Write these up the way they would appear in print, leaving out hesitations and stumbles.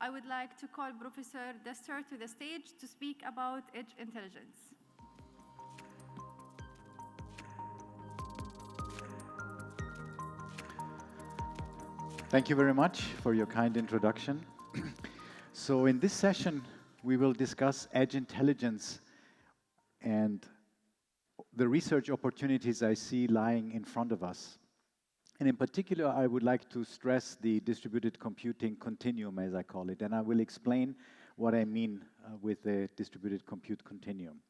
I would like to call Professor Dustdar to the stage to speak about edge intelligence. Thank you very much for your kind introduction. So in this session, we will discuss edge intelligence and the research opportunities I see lying in front of us. And in particular, I would like to stress the distributed computing continuum, as I call it, and I will explain what I mean with the distributed compute continuum.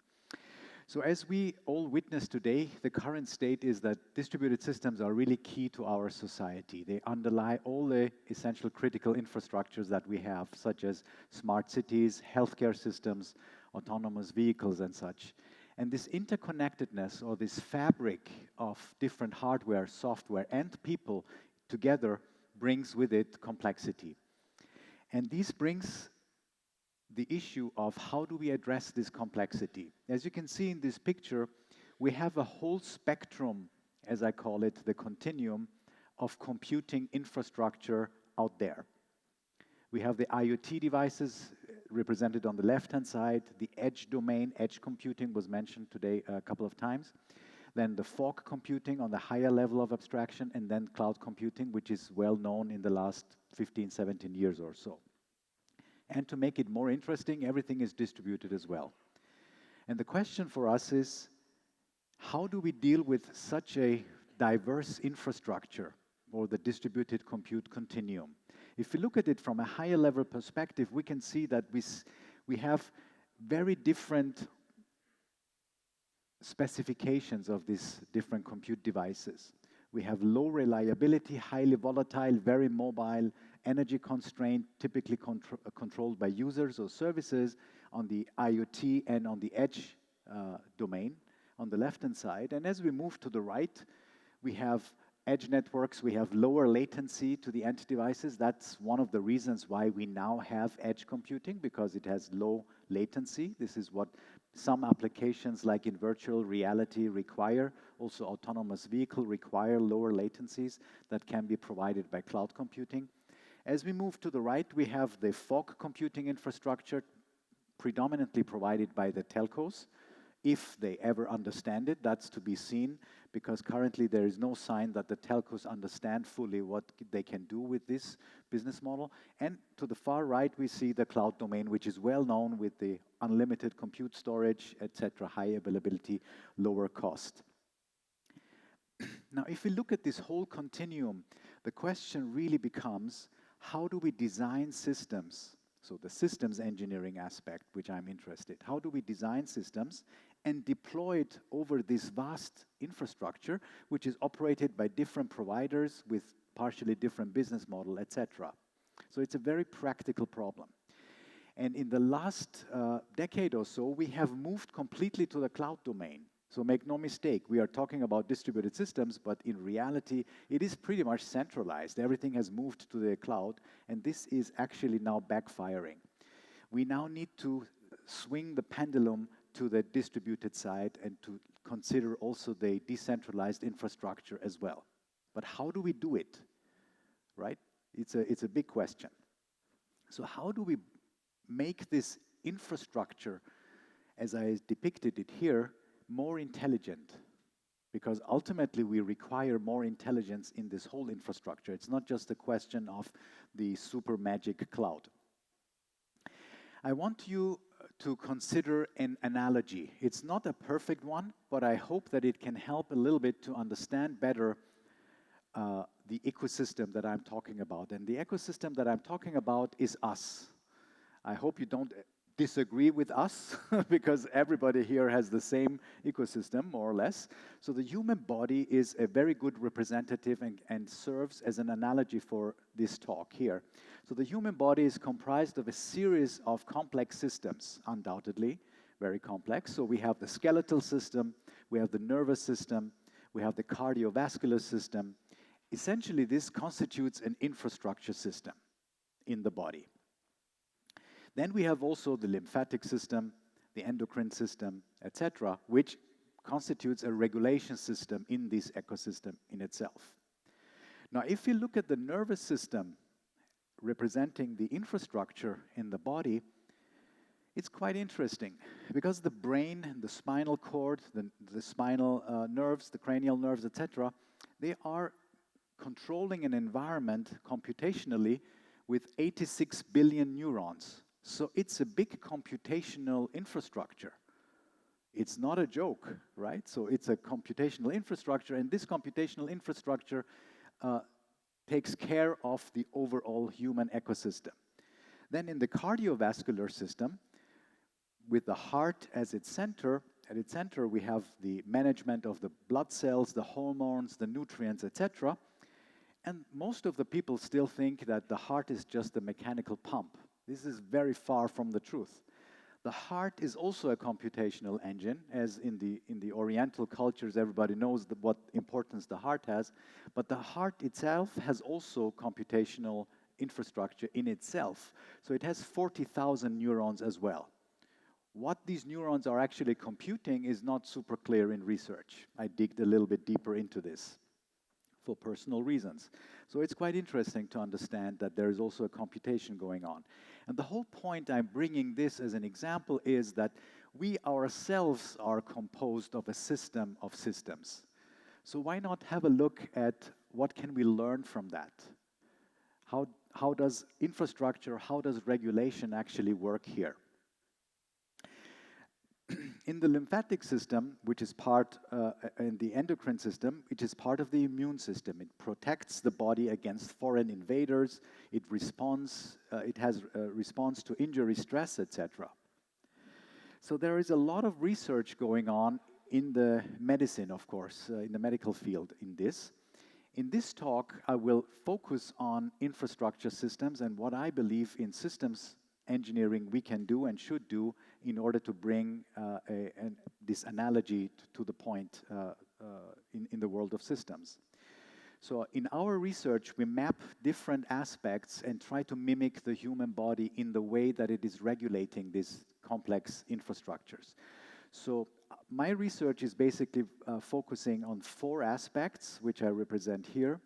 So as we all witness today, the current state is that distributed systems are really key to our society. They underlie all the essential critical infrastructures that we have, such as smart cities, healthcare systems, autonomous vehicles, and such. And this interconnectedness, or this fabric of different hardware, software, and people together brings with it complexity. And this brings the issue of how do we address this complexity. As you can see in this picture, we have a whole spectrum, as I call it, the continuum of computing infrastructure out there. We have the IoT devices represented on the left-hand side, the edge domain, edge computing was mentioned today a couple of times, then the fog computing on the higher level of abstraction, and then cloud computing, which is well known in the last 15, 17 years or so. And to make it more interesting, everything is distributed as well. And the question for us is, how do we deal with such a diverse infrastructure, or the distributed compute continuum? If we look at it from a higher level perspective, we can see that we have very different specifications of these different compute devices. We have low reliability, highly volatile, very mobile, energy constrained, typically controlled by users or services on the IoT and on the edge domain on the left-hand side. And as we move to the right, we have edge networks, we have lower latency to the end devices. That's one of the reasons why we now have edge computing, because it has low latency. This is what some applications like in virtual reality require. Also autonomous vehicle require lower latencies that can be provided by cloud computing. As we move to the right, we have the fog computing infrastructure predominantly provided by the telcos. If they ever understand it, that's to be seen, because currently there is no sign that the telcos understand fully what they can do with this business model. And to the far right, we see the cloud domain, which is well known with the unlimited compute storage, etc., high availability, lower cost. Now, if we look at this whole continuum, the question really becomes, how do we design systems? So the systems engineering aspect, which I'm interested. How do we design systems and deploy it over this vast infrastructure, which is operated by different providers with partially different business model, etc. So it's a very practical problem. And in the last decade or so, we have moved completely to the cloud domain. So make no mistake, we are talking about distributed systems, but in reality, it is pretty much centralized. Everything has moved to the cloud, and this is actually now backfiring. We now need to swing the pendulum to the distributed side and to consider also the decentralized infrastructure as well. But how do we do it, right? It's a big question. So how do we make this infrastructure, as I depicted it here, more intelligent? Because ultimately we require more intelligence in this whole infrastructure. It's not just a question of the super magic cloud. I want you to consider an analogy. It's not a perfect one, but I hope that it can help a little bit to understand better the ecosystem that I'm talking about. And the ecosystem that I'm talking about is us. I hope you don't disagree with us, because everybody here has the same ecosystem, more or less. So the human body is a very good representative and serves as an analogy for this talk here. So the human body is comprised of a series of complex systems, undoubtedly, very complex. So we have the skeletal system, we have the nervous system, we have the cardiovascular system. Essentially, this constitutes an infrastructure system in the body. Then we have also the lymphatic system, the endocrine system, etc., which constitutes a regulation system in this ecosystem in itself. Now, if you look at the nervous system representing the infrastructure in the body, it's quite interesting because the brain, the spinal cord, the spinal nerves, the cranial nerves, etc., they are controlling an environment computationally with 86 billion neurons. So it's a big computational infrastructure. It's not a joke, right? So it's a computational infrastructure, and this computational infrastructure takes care of the overall human ecosystem. Then in the cardiovascular system, with the heart as its center, at its center we have the management of the blood cells, the hormones, the nutrients, etc. And most of the people still think that the heart is just a mechanical pump. This is very far from the truth. The heart is also a computational engine, as in the Oriental cultures, everybody knows what importance the heart has. But the heart itself has also computational infrastructure in itself. So it has 40,000 neurons as well. What these neurons are actually computing is not super clear in research. I digged a little bit deeper into this for personal reasons. So it's quite interesting to understand that there is also a computation going on. And the whole point I'm bringing this as an example is that we ourselves are composed of a system of systems. So why not have a look at what can we learn from that? How does infrastructure, how does regulation actually work here? In the lymphatic system, which is part in the endocrine system, which is part of the immune system, it protects the body against foreign invaders. It responds. It has response to injury, stress, etc. So there is a lot of research going on in the medicine, of course, in the medical field. In this talk, I will focus on infrastructure systems and what I believe in systems engineering we can do and should do in order to bring this analogy to the point in the world of systems. So in our research, we map different aspects and try to mimic the human body in the way that it is regulating these complex infrastructures. So my research is basically focusing on 4 aspects, which I represent here.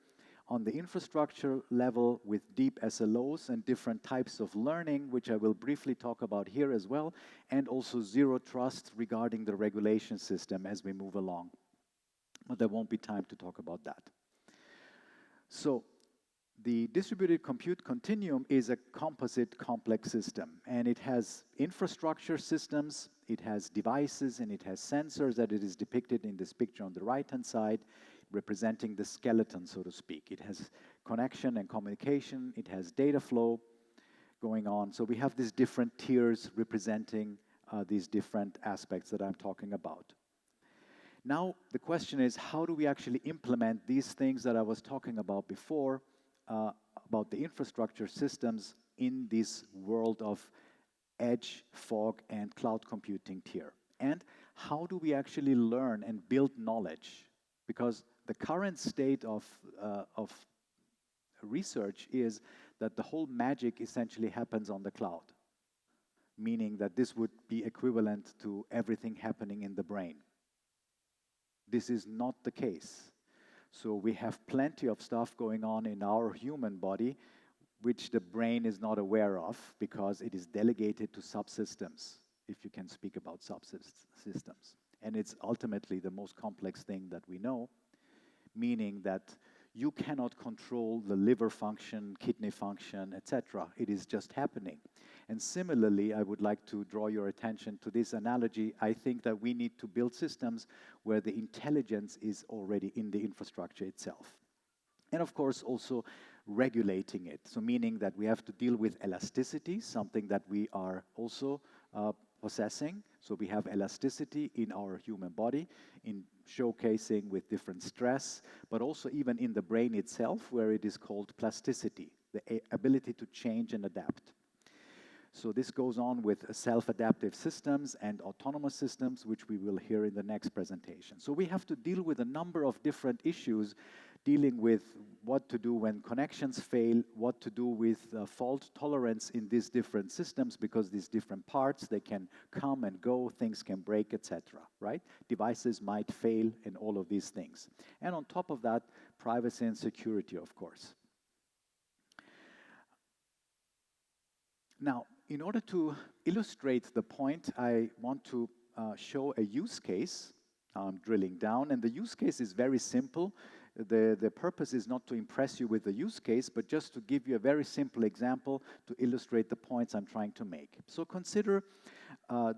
On the infrastructure level with deep SLOs and different types of learning, which I will briefly talk about here as well, and also zero trust regarding the regulation system as we move along. But there won't be time to talk about that. So the distributed compute continuum is a composite complex system, and it has infrastructure systems, it has devices, and it has sensors that it is depicted in this picture on the right-hand side, representing the skeleton, so to speak. It has connection and communication, it has data flow going on. So we have these different tiers representing these different aspects that I'm talking about. Now, the question is, how do we actually implement these things that I was talking about before, about the infrastructure systems in this world of edge, fog, and cloud computing tier? And how do we actually learn and build knowledge? Because the current state of research is that the whole magic essentially happens on the cloud, meaning that this would be equivalent to everything happening in the brain. This is not the case. So we have plenty of stuff going on in our human body which the brain is not aware of because it is delegated to subsystems, if you can speak about subsystems. And it's ultimately the most complex thing that we know, meaning that you cannot control the liver function, kidney function, etc. It is just happening. And similarly, I would like to draw your attention to this analogy. I think that we need to build systems where the intelligence is already in the infrastructure itself. And of course, also regulating it. So meaning that we have to deal with elasticity, something that we are also possessing. So we have elasticity in our human body, in showcasing with different stress, but also even in the brain itself, where it is called plasticity, the ability to change and adapt. So this goes on with self-adaptive systems and autonomous systems, which we will hear in the next presentation. So we have to deal with a number of different issues, dealing with what to do when connections fail, what to do with fault tolerance in these different systems, because these different parts, they can come and go, things can break, etc., right? Devices might fail and all of these things. And on top of that, privacy and security, of course. Now, in order to illustrate the point, I want to show a use case, drilling down, and the use case is very simple. The purpose is not to impress you with the use case, but just to give you a very simple example to illustrate the points I'm trying to make. So consider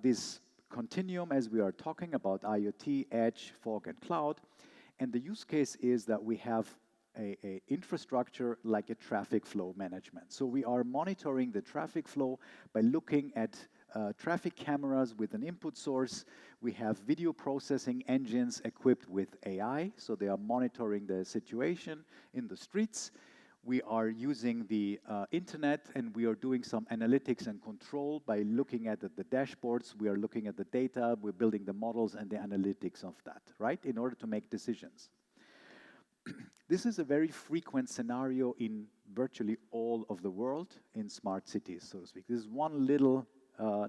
this continuum as we are talking about IoT, edge, fog, and cloud. And the use case is that we have a infrastructure like a traffic flow management. So we are monitoring the traffic flow by looking at traffic cameras with an input source. We have video processing engines equipped with AI, so they are monitoring the situation in the streets. We are using the internet, and we are doing some analytics and control by looking at the dashboards. We are looking at the data, we're building the models and the analytics of that, right, in order to make decisions. This is a very frequent scenario in virtually all of the world in smart cities, so to speak. This is one little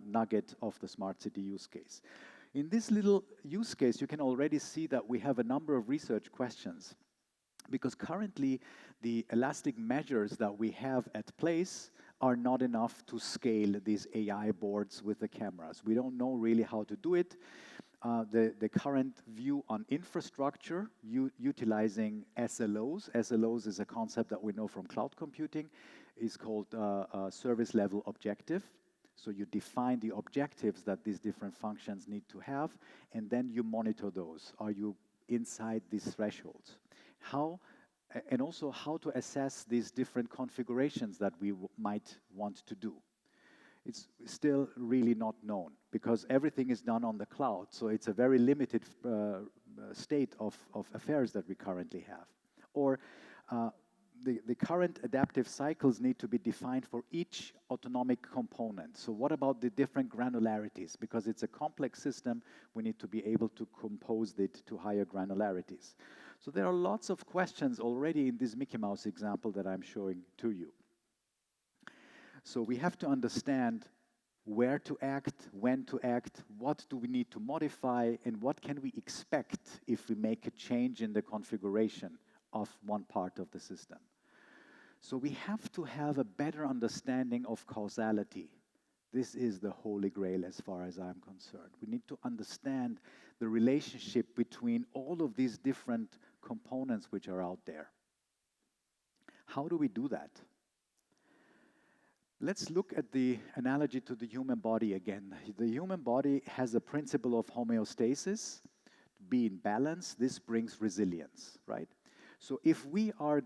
nugget of the smart city use case. In this little use case, you can already see that we have a number of research questions, because currently the elastic measures that we have at place are not enough to scale these AI boards with the cameras. We don't know really how to do it. The current view on infrastructure, utilizing SLOs. SLOs is a concept that we know from cloud computing, is called service level objective. So you define the objectives that these different functions need to have, and then you monitor those. Are you inside these thresholds? How, and also how to assess these different configurations that we might want to do. It's still really not known, because everything is done on the cloud, so it's a very limited state of affairs that we currently have. Or the current adaptive cycles need to be defined for each autonomic component. So what about the different granularities? Because it's a complex system, we need to be able to compose it to higher granularities. So there are lots of questions already in this Mickey Mouse example that I'm showing to you. So we have to understand where to act, when to act, what do we need to modify, and what can we expect if we make a change in the configuration of one part of the system. So we have to have a better understanding of causality. This is the holy grail as far as I'm concerned. We need to understand the relationship between all of these different components which are out there. How do we do that? Let's look at the analogy to the human body again. The human body has a principle of homeostasis. To be in balance, this brings resilience, right? So if we are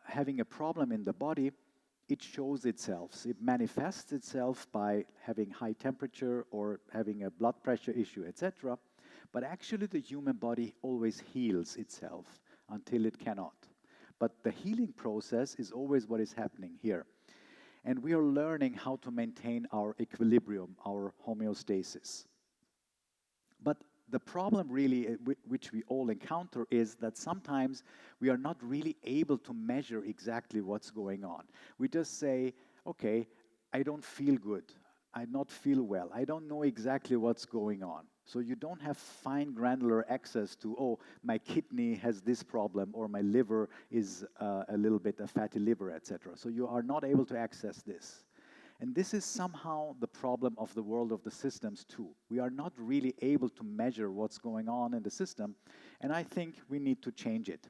having a problem in the body, it shows itself. It manifests itself by having high temperature or having a blood pressure issue, etc. But actually the human body always heals itself until it cannot. But the healing process is always what is happening here. And we are learning how to maintain our equilibrium, our homeostasis. But the problem really, which we all encounter, is that sometimes we are not really able to measure exactly what's going on. We just say, okay, I don't feel good. I not feel well. I don't know exactly what's going on. So you don't have fine granular access to, oh, my kidney has this problem, or my liver is a little bit a fatty liver, etc. So you are not able to access this. And this is somehow the problem of the world of the systems too. We are not really able to measure what's going on in the system, and I think we need to change it.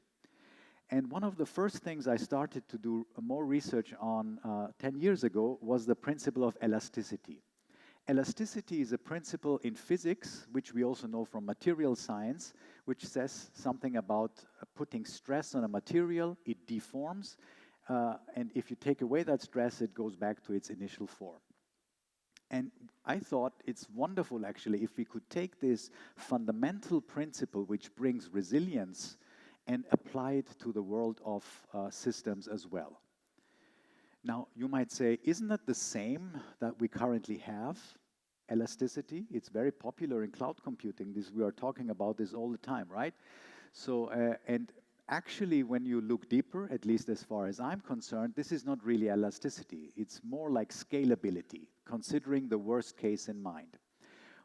And one of the first things I started to do more research on 10 years ago was the principle of elasticity. Elasticity is a principle in physics, which we also know from material science, which says something about putting stress on a material, it deforms, and if you take away that stress, it goes back to its initial form. And I thought it's wonderful, actually, if we could take this fundamental principle, which brings resilience, and apply it to the world of systems as well. Now, you might say, isn't that the same that we currently have? Elasticity, it's very popular in cloud computing. We are talking about this all the time, right? So, and actually, when you look deeper, at least as far as I'm concerned, this is not really elasticity. It's more like scalability, considering the worst case in mind.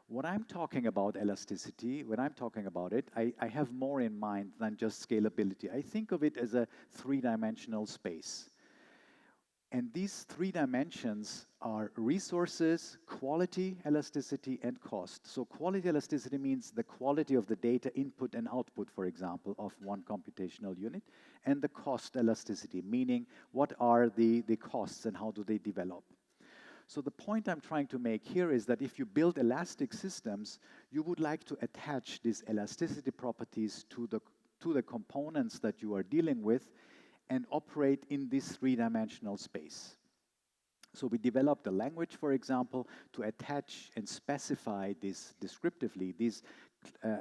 When I'm talking about elasticity, when I'm talking about it, I have more in mind than just scalability. I think of it as a three-dimensional space. And these three dimensions are resources, quality, elasticity, and cost. So quality elasticity means the quality of the data input and output, for example, of one computational unit. And the cost elasticity, meaning what are the costs and how do they develop. So the point I'm trying to make here is that if you build elastic systems, you would like to attach these elasticity properties to the components that you are dealing with and operate in this three-dimensional space. So we developed a language, for example, to attach and specify this descriptively, these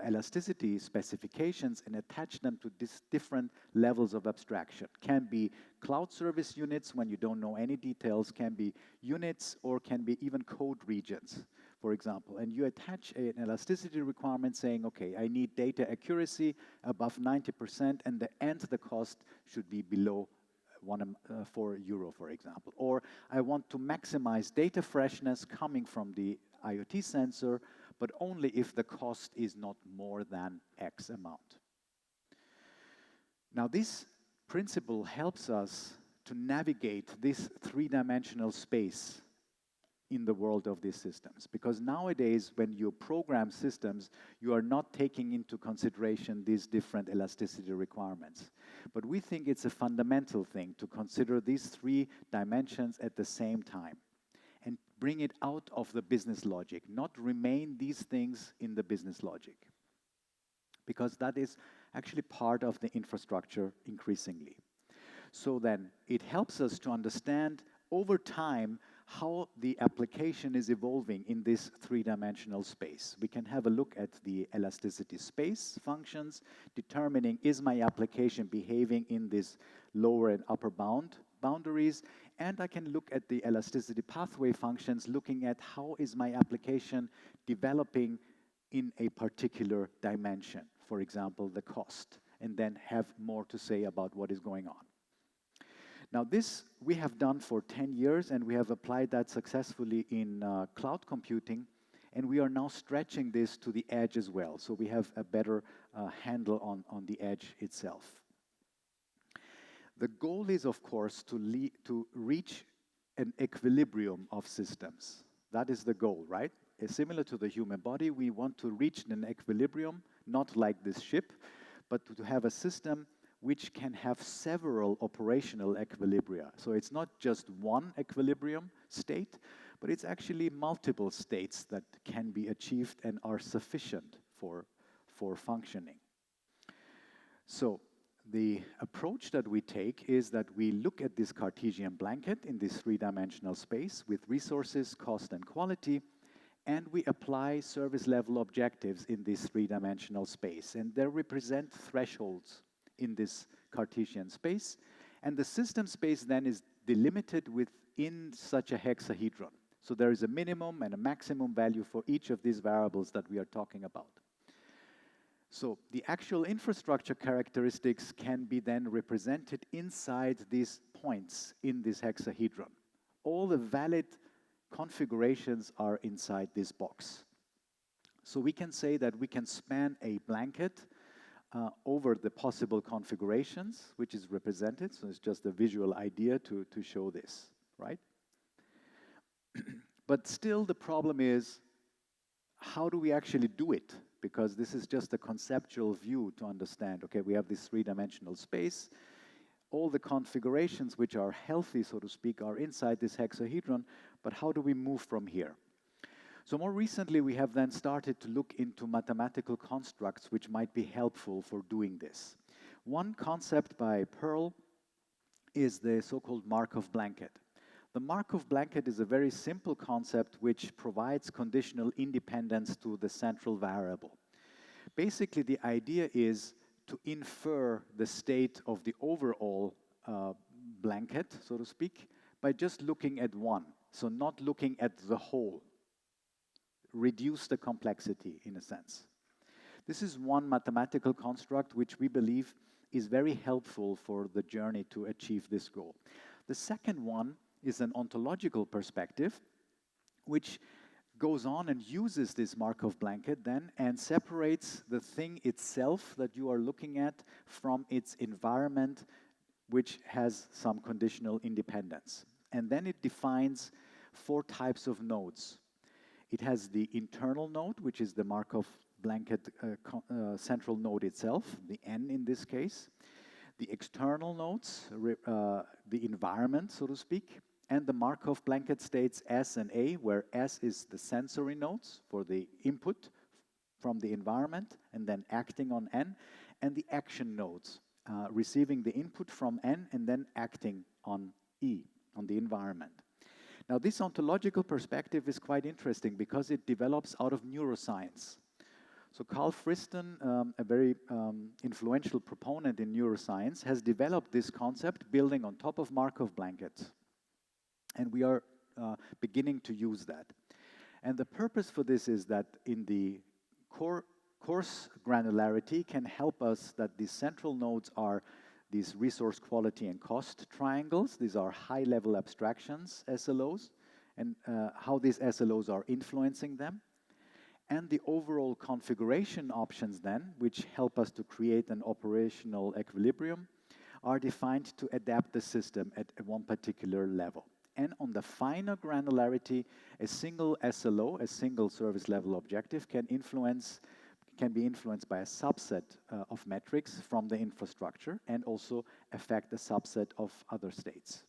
elasticity specifications, and attach them to these different levels of abstraction. Can be cloud service units when you don't know any details, can be units, or can be even code regions, for example. And you attach an elasticity requirement saying, okay, I need data accuracy above 90%, and the cost should be below €4, for example. Or I want to maximize data freshness coming from the IoT sensor, but only if the cost is not more than X amount. Now, this principle helps us to navigate this three-dimensional space in the world of these systems. Because nowadays, when you program systems, you are not taking into consideration these different elasticity requirements. But we think it's a fundamental thing to consider these three dimensions at the same time and bring it out of the business logic, not remain these things in the business logic. Because that is actually part of the infrastructure increasingly. So then, it helps us to understand over time how the application is evolving in this three-dimensional space. We can have a look at the elasticity space functions, determining is my application behaving in this lower and upper boundaries, and I can look at the elasticity pathway functions, looking at how is my application developing in a particular dimension, for example, the cost, and then have more to say about what is going on. Now, this we have done for 10 years, and we have applied that successfully in cloud computing, and we are now stretching this to the edge as well, so we have a better handle on the edge itself. The goal is, of course, to reach an equilibrium of systems. That is the goal, right? Similar to the human body, we want to reach an equilibrium, not like this ship, but to have a system which can have several operational equilibria. So it's not just one equilibrium state, but it's actually multiple states that can be achieved and are sufficient for functioning. So the approach that we take is that we look at this Cartesian blanket in this three-dimensional space with resources, cost, and quality, and we apply service level objectives in this three-dimensional space. And they represent thresholds in this Cartesian space, and the system space then is delimited within such a hexahedron. So there is a minimum and a maximum value for each of these variables that we are talking about. So the actual infrastructure characteristics can be then represented inside these points in this hexahedron. All the valid configurations are inside this box. So we can say that we can span a blanket over the possible configurations, which is represented. So it's just a visual idea to show this, right? But still the problem is, how do we actually do it? Because this is just a conceptual view to understand, okay, we have this three-dimensional space. All the configurations which are healthy, so to speak, are inside this hexahedron, but how do we move from here? So more recently, we have then started to look into mathematical constructs which might be helpful for doing this. One concept by Pearl is the so-called Markov Blanket. The Markov Blanket is a very simple concept which provides conditional independence to the central variable. Basically, the idea is to infer the state of the overall blanket, so to speak, by just looking at one, so not looking at the whole. Reduce the complexity, in a sense. This is one mathematical construct which we believe is very helpful for the journey to achieve this goal. The second one is an ontological perspective, which goes on and uses this Markov blanket then and separates the thing itself that you are looking at from its environment, which has some conditional independence. And then it defines 4 types of nodes. It has the internal node, which is the Markov Blanket central node itself, the N in this case. The external nodes, the environment, so to speak, and the Markov Blanket states S and A, where S is the sensory nodes for the input from the environment and then acting on N, and the action nodes, receiving the input from N and then acting on E, on the environment. Now, this ontological perspective is quite interesting because it develops out of neuroscience. So Carl Friston, a very influential proponent in neuroscience, has developed this concept building on top of Markov blankets. And we are beginning to use that. And the purpose for this is that in the coarse granularity can help us that these central nodes are these resource quality and cost triangles. These are high-level abstractions, SLOs, and how these SLOs are influencing them. And the overall configuration options then, which help us to create an operational equilibrium, are defined to adapt the system at one particular level. And on the finer granularity, a single SLO, a single service level objective, can be influenced by a subset of metrics from the infrastructure and also affect a subset of other states.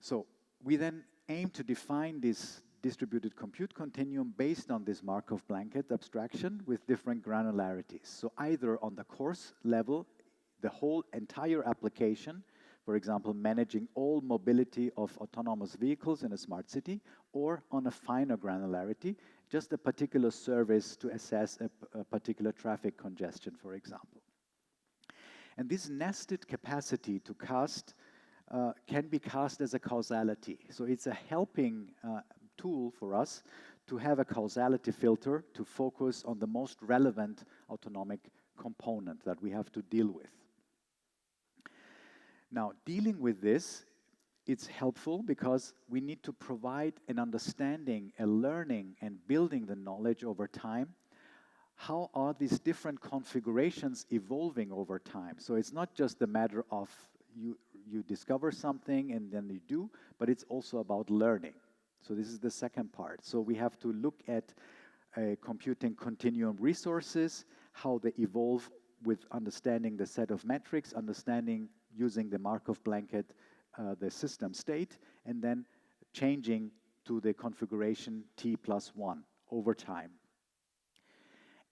So we then aim to define this distributed compute continuum based on this Markov blanket abstraction with different granularities. So either on the coarse level, the whole entire application, for example, managing all mobility of autonomous vehicles in a smart city, or on a finer granularity, just a particular service to assess a particular traffic congestion, for example. And this nested capacity to cast can be cast as a causality. So it's a helping tool for us to have a causality filter to focus on the most relevant autonomic component that we have to deal with. Now, dealing with this, it's helpful because we need to provide an understanding, a learning, and building the knowledge over time. How are these different configurations evolving over time? So it's not just a matter of you discover something and then you do, but it's also about learning. So this is the second part. So we have to look at computing continuum resources, how they evolve with understanding the set of metrics, understanding using the Markov blanket, the system state, and then changing to the configuration T+1 over time.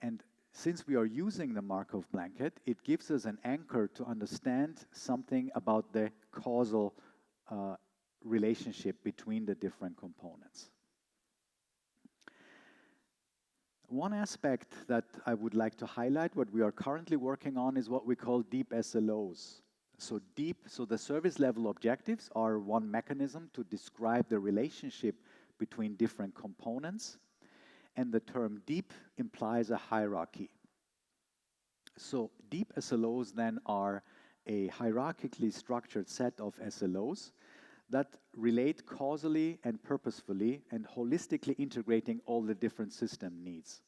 And since we are using the Markov blanket, it gives us an anchor to understand something about the causal relationship between the different components. One aspect that I would like to highlight, what we are currently working on, is what we call deep SLOs. So the service level objectives are one mechanism to describe the relationship between different components, and the term deep implies a hierarchy. So deep SLOs then are a hierarchically structured set of SLOs that relate causally and purposefully and holistically integrating all the different system needs.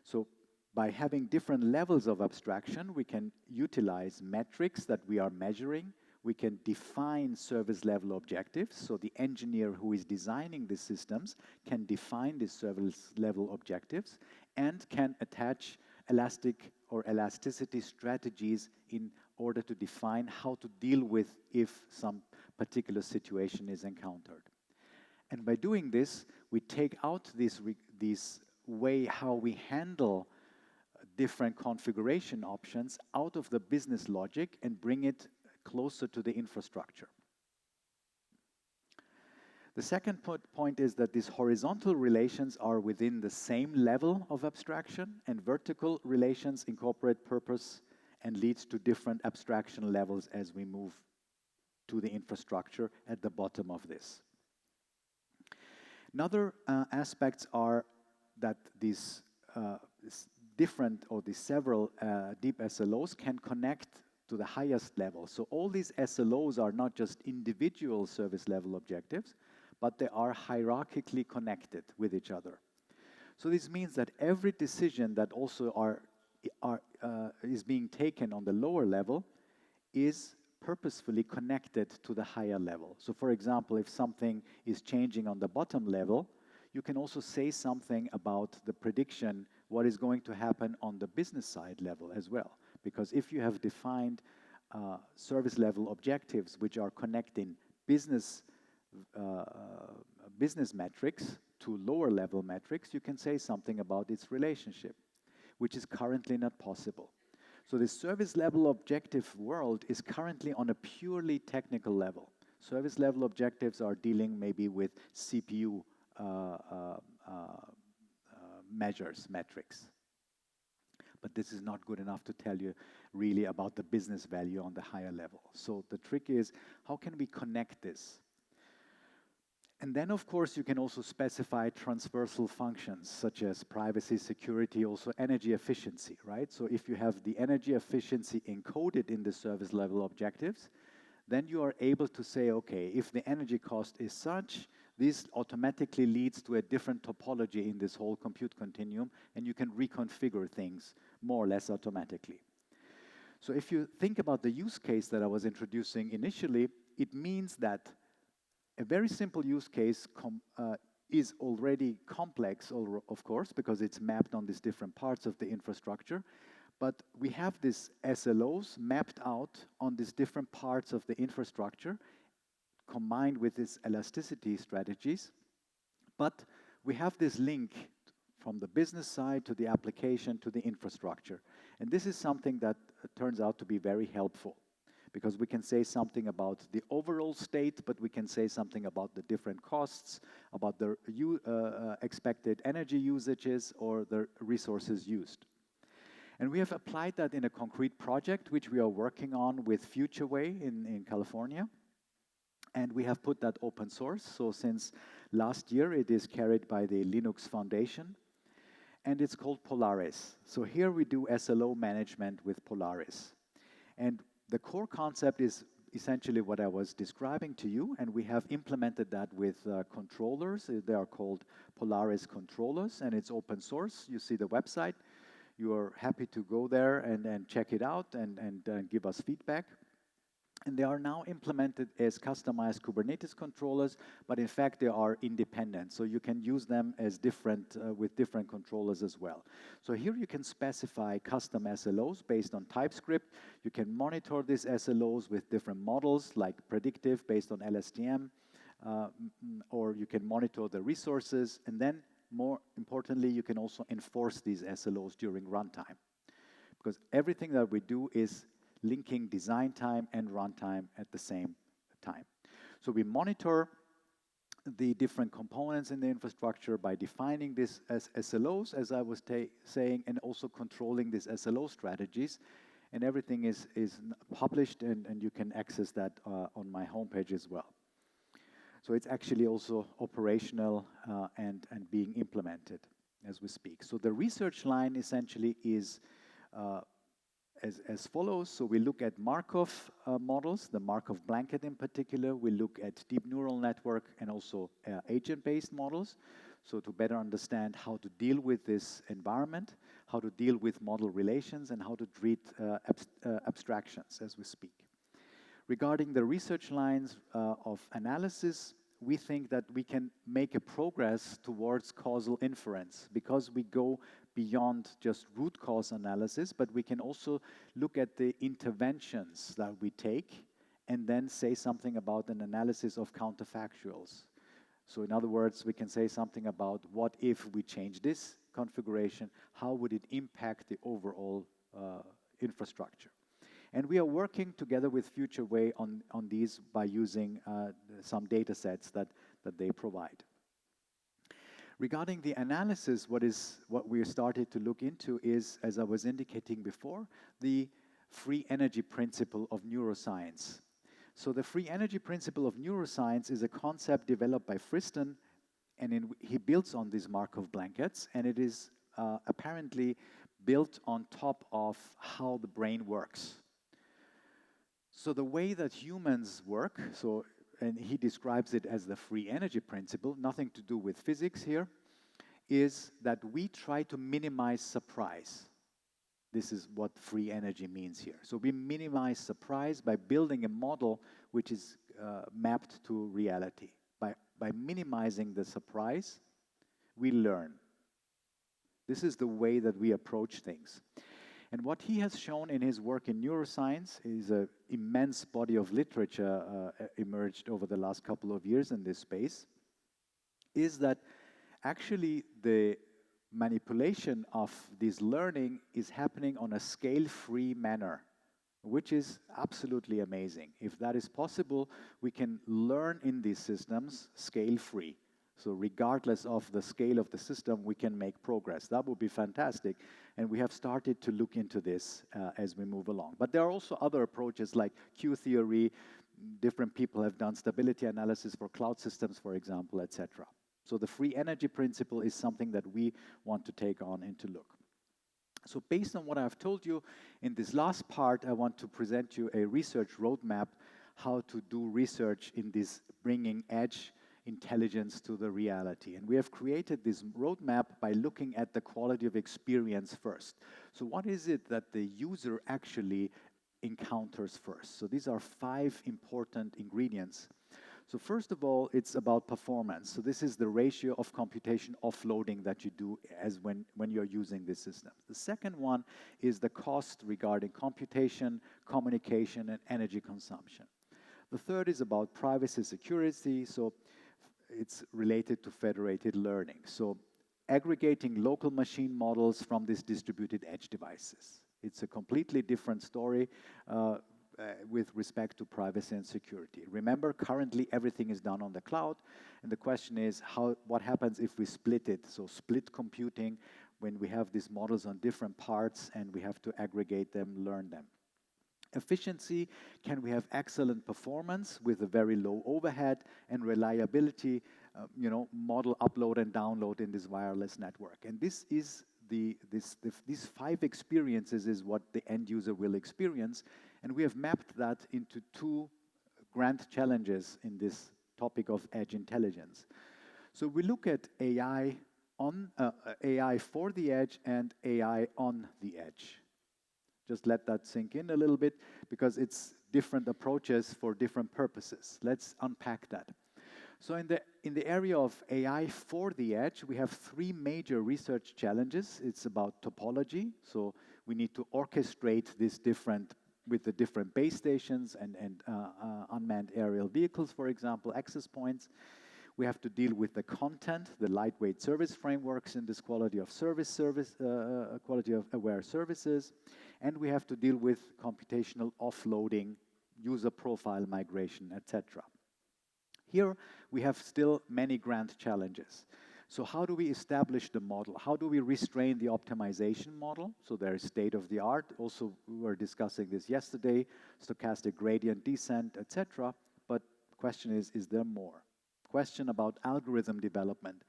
So by having different levels of abstraction, we can utilize metrics that we are measuring. We can define service level objectives. So the engineer who is designing these systems can define these service level objectives and can attach elastic or elasticity strategies in order to define how to deal with if some particular situation is encountered. And by doing this, we take out this way how we handle different configuration options out of the business logic and bring it closer to the infrastructure. The second point is that these horizontal relations are within the same level of abstraction, and vertical relations incorporate purpose and leads to different abstraction levels as we move to the infrastructure at the bottom of this. Another aspects are that these different or these several deep SLOs can connect to the highest level. So all these SLOs are not just individual service level objectives, but they are hierarchically connected with each other. So this means that every decision that also is being taken on the lower level is purposefully connected to the higher level. So for example, if something is changing on the bottom level, you can also say something about the prediction, what is going to happen on the business side level as well. Because if you have defined service level objectives which are connecting business metrics to lower level metrics, you can say something about its relationship, which is currently not possible. So the service level objective world is currently on a purely technical level. Service level objectives are dealing maybe with CPU metrics. But this is not good enough to tell you really about the business value on the higher level. So the trick is, how can we connect this? And then, of course, you can also specify transversal functions, such as privacy, security, also energy efficiency, right? So if you have the energy efficiency encoded in the service level objectives, then you are able to say, okay, if the energy cost is such, this automatically leads to a different topology in this whole compute continuum, and you can reconfigure things more or less automatically. So if you think about the use case that I was introducing initially, it means that a very simple use case is already complex, of course, because it's mapped on these different parts of the infrastructure. But we have these SLOs mapped out on these different parts of the infrastructure, combined with these elasticity strategies. But we have this link from the business side to the application to the infrastructure. And this is something that turns out to be very helpful, because we can say something about the overall state, but we can say something about the different costs, about the expected energy usages or the resources used. And we have applied that in a concrete project, which we are working on with FutureWay in California. And we have put that open source. So since last year, it is carried by the Linux Foundation. And it's called Polaris. So here we do SLO management with Polaris. And the core concept is essentially what I was describing to you, and we have implemented that with controllers. They are called Polaris controllers, and it's open source. You see the website. You are happy to go there and check it out and give us feedback. And they are now implemented as customized Kubernetes controllers, but in fact they are independent. So you can use them as different with different controllers as well. So here you can specify custom SLOs based on TypeScript. You can monitor these SLOs with different models like predictive based on LSTM, or you can monitor the resources. And then more importantly, you can also enforce these SLOs during runtime, because everything that we do is linking design time and runtime at the same time. So we monitor the different components in the infrastructure by defining this as SLOs, as I was saying, and also controlling these SLO strategies. And everything is published, and you can access that on my homepage as well. So it's actually also operational and being implemented as we speak. So the research line essentially is as follows. So we look at Markov models, the Markov Blanket in particular. We look at deep neural network and also agent-based models. So to better understand how to deal with this environment, how to deal with model relations, and how to treat abstractions as we speak. Regarding the research lines of analysis, we think that we can make a progress towards causal inference, because we go beyond just root cause analysis, but we can also look at the interventions that we take and then say something about an analysis of counterfactuals. So in other words, we can say something about what if we change this configuration, how would it impact the overall infrastructure? And we are working together with FutureWay on these by using some data sets that they provide. Regarding the analysis, what we started to look into is, as I was indicating before, the free energy principle of neuroscience. So the free energy principle of neuroscience is a concept developed by Friston, and he builds on these Markov blankets, and it is apparently built on top of how the brain works. So the way that humans work, and he describes it as the free energy principle, nothing to do with physics here, is that we try to minimize surprise. This is what free energy means here. So we minimize surprise by building a model which is mapped to reality. By minimizing the surprise, we learn. This is the way that we approach things. And what he has shown in his work in neuroscience is an immense body of literature emerged over the last couple of years in this space, is that actually the manipulation of this learning is happening on a scale-free manner, which is absolutely amazing. If that is possible, we can learn in these systems scale-free. So regardless of the scale of the system, we can make progress. That would be fantastic. And we have started to look into this as we move along. But there are also other approaches like Q theory. Different people have done stability analysis for cloud systems, for example, etc. So the free energy principle is something that we want to take on and to look. So based on what I've told you, in this last part, I want to present you a research roadmap, how to do research in this bringing edge intelligence to the reality. And we have created this roadmap by looking at the quality of experience first. So what is it that the user actually encounters first? So these are 5 important ingredients. So first of all, it's about performance. So this is the ratio of computation offloading that you do as when you're using this system. The second one is the cost regarding computation, communication, and energy consumption. The third is about privacy security. So it's related to federated learning. So aggregating local machine models from these distributed edge devices. It's a completely different story with respect to privacy and security. Remember, currently everything is done on the cloud, and the question is what happens if we split it? So split computing, when we have these models on different parts and we have to aggregate them, learn them. Efficiency, can we have excellent performance with a very low overhead and reliability, model upload and download in this wireless network. And this is these 5 experiences is what the end user will experience, and we have mapped that into 2 grand challenges in this topic of edge intelligence. So we look at AI for the edge and AI on the edge. Just let that sink in a little bit, because it's different approaches for different purposes. Let's unpack that. So in the area of AI for the edge, we have 3 major research challenges. It's about topology. So we need to orchestrate this with the different base stations and unmanned aerial vehicles, for example, access points. We have to deal with the content, the lightweight service frameworks in this quality of quality of aware services. And we have to deal with computational offloading, user profile migration, etc. Here, we have still many grand challenges. So how do we establish the model? How do we restrain the optimization model? So there is state-of-the-art. Also, we were discussing this yesterday, stochastic gradient descent, etc. But the question is there more? Question about algorithm development.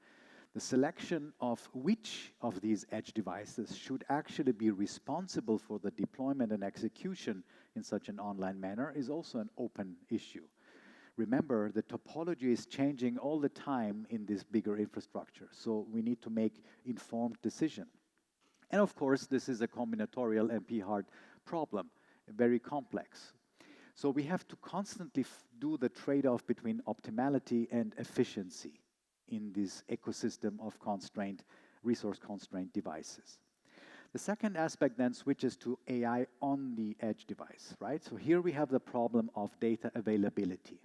The selection of which of these edge devices should actually be responsible for the deployment and execution in such an online manner is also an open issue. Remember, the topology is changing all the time in this bigger infrastructure, so we need to make informed decision. And of course, this is a combinatorial NP-hard problem, very complex. So we have to constantly do the trade-off between optimality and efficiency in this ecosystem of resource-constrained devices. The second aspect then switches to AI on the edge device, right? So here we have the problem of data availability.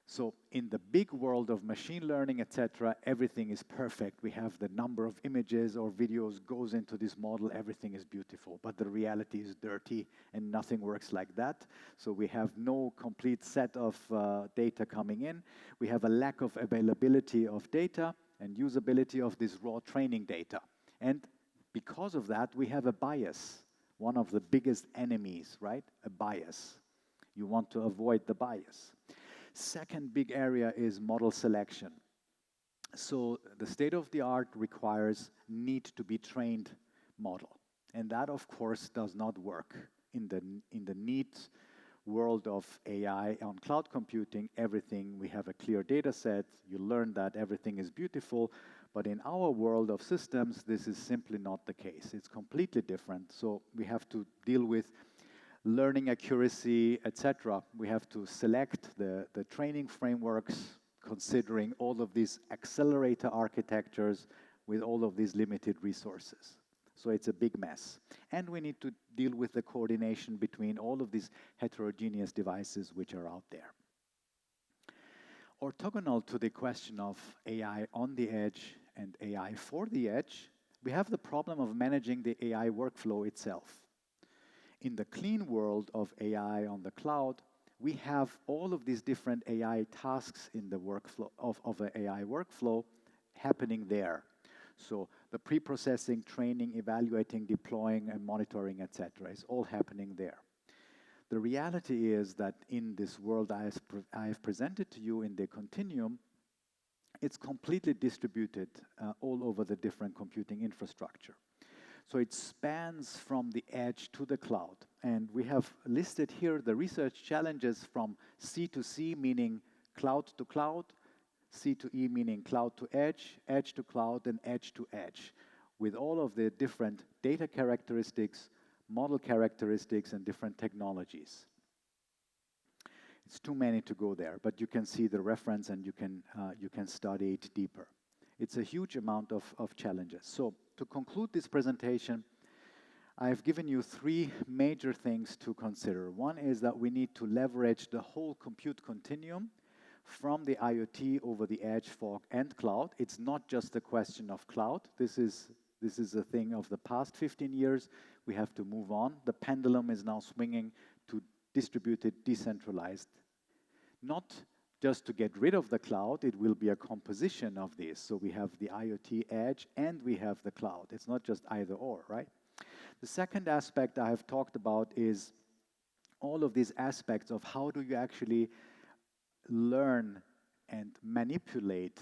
So in the big world of machine learning, etc., everything is perfect. We have the number of images or videos goes into this model, everything is beautiful. But the reality is dirty and nothing works like that. So we have no complete set of data coming in. We have a lack of availability of data and usability of this raw training data. And because of that, we have a bias, one of the biggest enemies, right? A bias. You want to avoid the bias. Second big area is model selection. So the state-of-the-art requires need-to-be-trained model. And that, of course, does not work in the need world of AI on cloud computing, everything, we have a clear data set, you learn that everything is beautiful, but in our world of systems, this is simply not the case. It's completely different. So we have to deal with learning accuracy, etc. We have to select the training frameworks, considering all of these accelerator architectures with all of these limited resources. So it's a big mess. And we need to deal with the coordination between all of these heterogeneous devices which are out there. Orthogonal to the question of AI on the edge and AI for the edge, we have the problem of managing the AI workflow itself. In the clean world of AI on the cloud, we have all of these different AI tasks in the workflow of an AI workflow happening there. So the pre-processing, training, evaluating, deploying, and monitoring, etc. is all happening there. The reality is that in this world I have presented to you in the Continuum, it's completely distributed all over the different computing infrastructure. So it spans from the edge to the cloud. And we have listed here the research challenges from C to C, meaning cloud to cloud, C to E, meaning cloud to edge to cloud, and edge to edge, with all of the different data characteristics, model characteristics, and different technologies. It's too many to go there, but you can see the reference and you can study it deeper. It's a huge amount of challenges. So to conclude this presentation, I've given you three major things to consider. One is that we need to leverage the whole compute continuum from the IoT over the edge, fog, and cloud. It's not just a question of cloud. This is a thing of the past 15 years. We have to move on. The pendulum is now swinging to distributed, decentralized. Not just to get rid of the cloud, it will be a composition of this. So we have the IoT edge and we have the cloud. It's not just either or, right? The second aspect I have talked about is all of these aspects of how do you actually learn and manipulate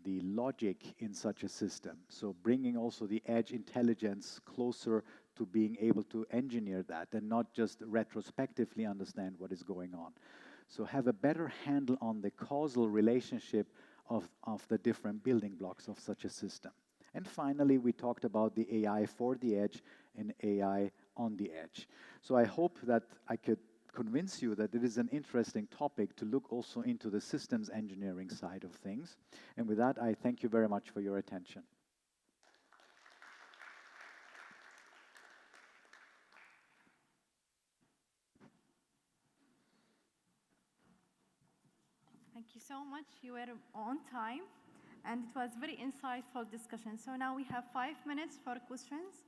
the logic in such a system. So bringing also the edge intelligence closer to being able to engineer that and not just retrospectively understand what is going on. So have a better handle on the causal relationship of the different building blocks of such a system. And finally, we talked about the AI for the edge and AI on the edge. So I hope that I could convince you that it is an interesting topic to look also into the systems engineering side of things. And with that, I thank you very much for your attention. Thank you so much. You were on time, and it was very insightful discussion. So now we have 5 minutes for questions.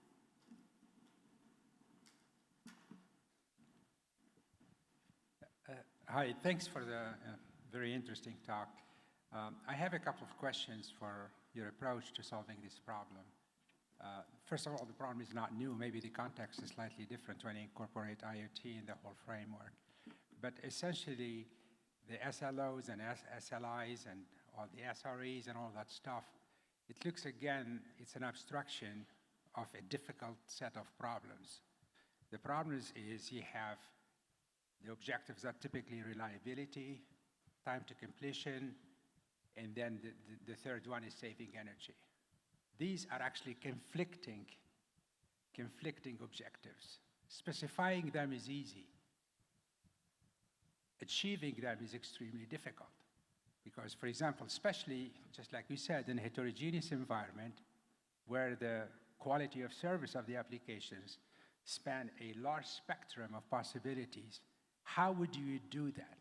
Hi, thanks for the very interesting talk. I have a couple of questions for your approach to solving this problem. First of all, the problem is not new. Maybe the context is slightly different when you incorporate IoT in the whole framework. But essentially, the SLOs and SLIs and all the SREs and all that stuff, it looks again, it's an abstraction of a difficult set of problems. The problem is you have the objectives are typically reliability, time to completion, and then the third one is saving energy. These are actually conflicting objectives. Specifying them is easy. Achieving them is extremely difficult. Because, for example, especially, just like we said, in a heterogeneous environment where the quality of service of the applications span a large spectrum of possibilities, how would you do that?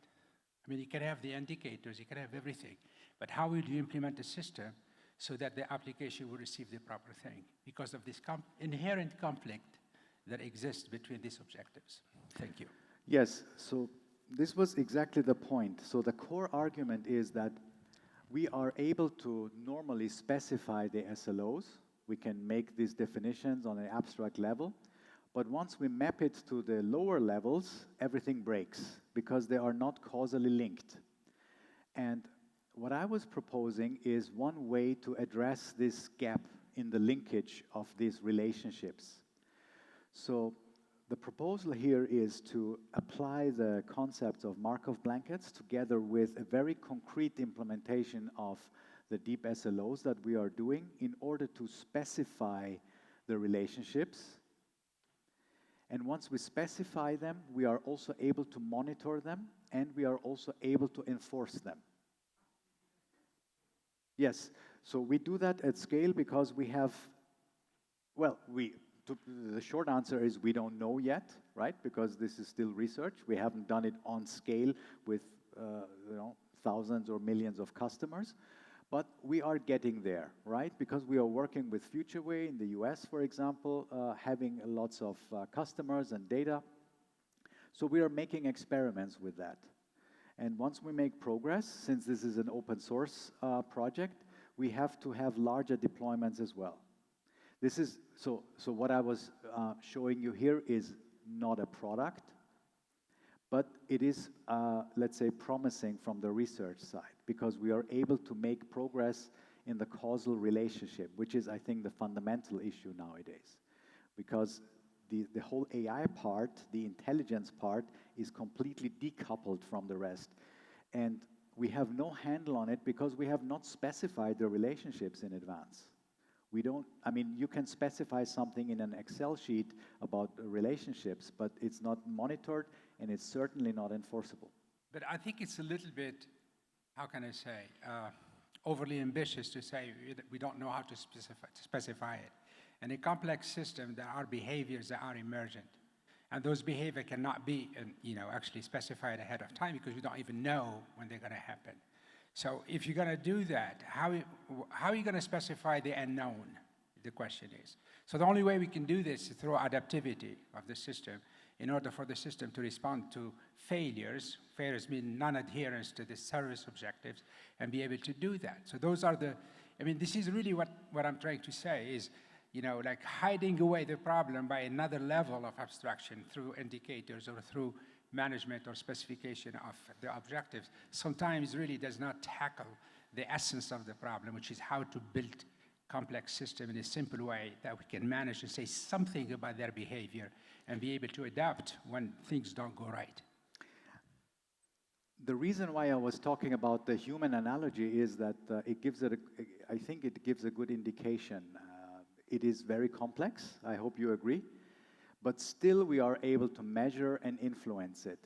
I mean, you can have the indicators, you can have everything, but how would you implement a system so that the application will receive the proper thing? Because of this inherent conflict that exists between these objectives. Thank you. Yes, so this was exactly the point. So the core argument is that we are able to normally specify the SLOs. We can make these definitions on an abstract level. But once we map it to the lower levels, everything breaks because they are not causally linked. And what I was proposing is one way to address this gap in the linkage of these relationships. So The proposal here is to apply the concepts of Markov blankets together with a very concrete implementation of the deep SLOs that we are doing in order to specify the relationships. And once we specify them, we are also able to monitor them, and we are also able to enforce them. Yes, so we do that at scale because we have, well, the short answer is we don't know yet, right? Because this is still research. We haven't done it on scale with thousands or millions of customers. But we are getting there, right? Because we are working with FutureWay in the US, for example, having lots of customers and data. So we are making experiments with that. And once we make progress, since this is an open source project, we have to have larger deployments as well. This is, so what I was showing you here is not a product, but it is, let's say, promising from the research side, because we are able to make progress in the causal relationship, which is, I think, the fundamental issue nowadays. Because the whole AI part, the intelligence part, is completely decoupled from the rest. And we have no handle on it because we have not specified the relationships in advance. We don't, I mean, you can specify something in an Excel sheet about relationships, but it's not monitored, and it's certainly not enforceable. But I think it's a little bit, how can I say, overly ambitious to say we don't know how to specify it. In a complex system, there are behaviors that are emergent. And those behaviors cannot be actually specified ahead of time because we don't even know when they're going to happen. So if you're going to do that, how are you going to specify the unknown, the question is. So the only way we can do this is through adaptivity of the system in order for the system to respond to failures. Failures mean non-adherence to the service objectives, and be able to do that. So those are the, I mean, this is really what I'm trying to say is, like hiding away the problem by another level of abstraction through indicators or through management or specification of the objectives, sometimes really does not tackle the essence of the problem, which is how to build complex system in a simple way that we can manage to say something about their behavior and be able to adapt when things don't go right. The reason why I was talking about the human analogy is that I think it gives a good indication. It is very complex, I hope you agree, but still we are able to measure and influence it.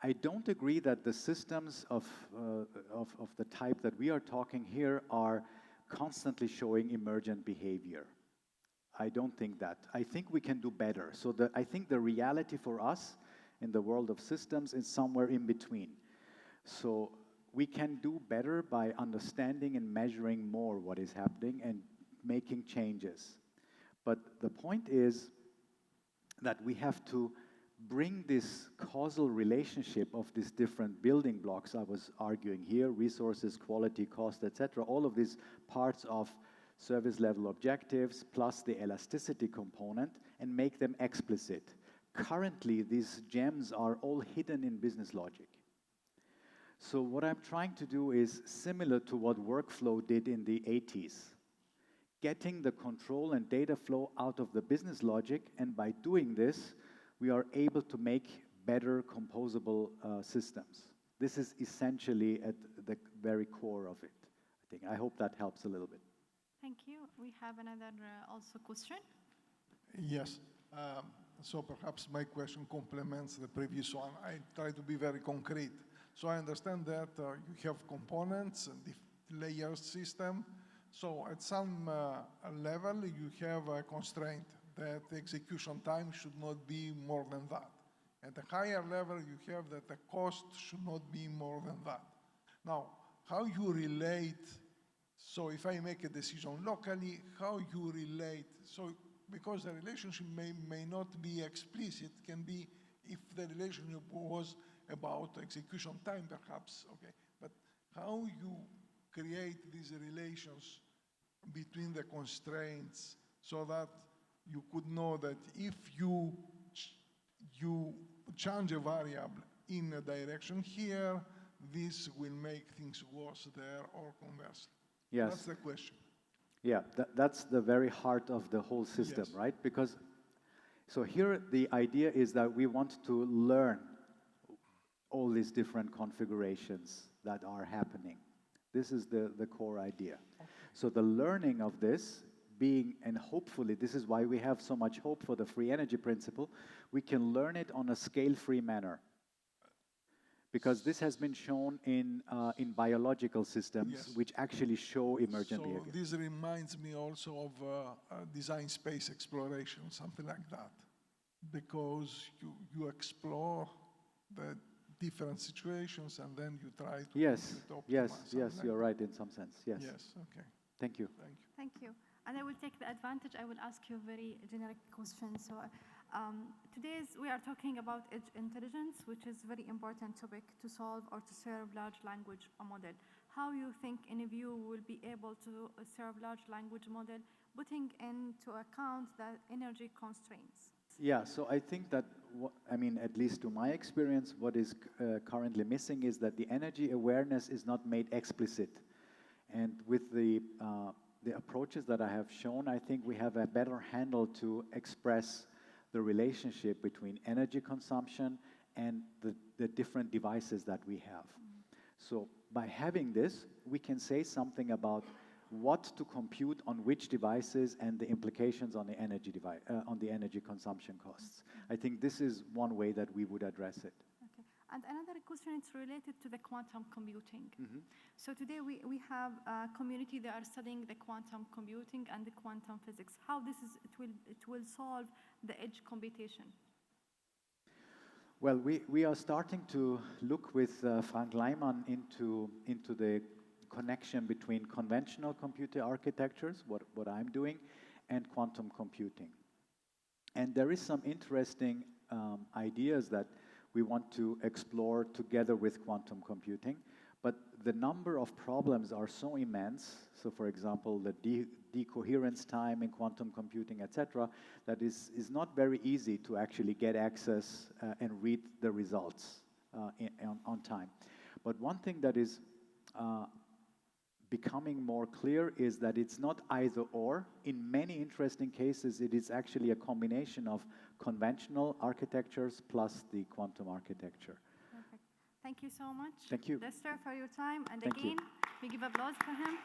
I don't agree that the systems of the type that we are talking here are constantly showing emergent behavior. I don't think that. I think we can do better. So I think the reality for us in the world of systems is somewhere in between. So we can do better by understanding and measuring more what is happening and making changes. But the point is that we have to bring this causal relationship of these different building blocks I was arguing here, resources, quality, cost, etc., all of these parts of service level objectives plus the elasticity component, and make them explicit. Currently, these gems are all hidden in business logic. So what I'm trying to do is similar to what workflow did in the 80s. Getting the control and data flow out of the business logic, and by doing this, we are able to make better composable systems. This is essentially at the very core of it, I think. I hope that helps a little bit. Thank you. We have another also question. Yes. So perhaps my question complements the previous one. I try to be very concrete. So I understand that you have components and the layer system. So at some level, you have a constraint that the execution time should not be more than that. At a higher level, you have that the cost should not be more than that. Now, how you relate, so if I make a decision locally, how you relate, so because the relationship may not be explicit, can be if the relationship was about execution time perhaps, okay, but how you create these relations between the constraints so that you could know that if you change a variable in a direction here, this will make things worse there, or conversely. Yes. That's the question. Yeah, that's the very heart of the whole system, yes. Right? Because So here the idea is that we want to learn all these different configurations that are happening. This is the core idea. So the learning of this being, and hopefully this is why we have so much hope for the free energy principle, we can learn it on a scale-free manner. Because this has been shown in biological systems, Yes. which actually show emergent So behavior. this reminds me also of design space exploration, something like that. Because you explore the different situations and then you try to Yes, optimize. yes, something yes, like you're that. right in some sense, yes. Yes, okay. Thank you. Thank you. Thank you. And I will take the advantage. I will ask you a very generic question. So we are talking about edge intelligence, which is a very important topic to solve or to serve large language model. How you think any of you will be able to serve large language model, putting into account the energy constraints? Yeah, so I think that, at least to my experience, what is currently missing is that the energy awareness is not made explicit. And with the approaches that I have shown, I think we have a better handle to express the relationship between energy consumption and the different devices that we have. So by having this, we can say something about what to compute on which devices and the implications on the energy consumption costs. I think this is one way that we would address it. Okay. And another question is related to the quantum computing. So today we have a community that are studying the quantum computing and the quantum physics. How it will solve the edge computation? Well, we are starting to look with Frank Leimann into the connection between conventional computer architectures, what I'm doing, and quantum computing. And there is some interesting ideas that we want to explore together with quantum computing, but the number of problems are so immense. So for example, the decoherence time in quantum computing, etc., that is not very easy to actually get access and read the results on time. But one thing that is becoming more clear is that it's not either or. In many interesting cases, it is actually a combination of conventional architectures plus the quantum architecture. Perfect. Thank you so much. Thank you. Dustdar, for your time. And Thank you. again, we give applause for him.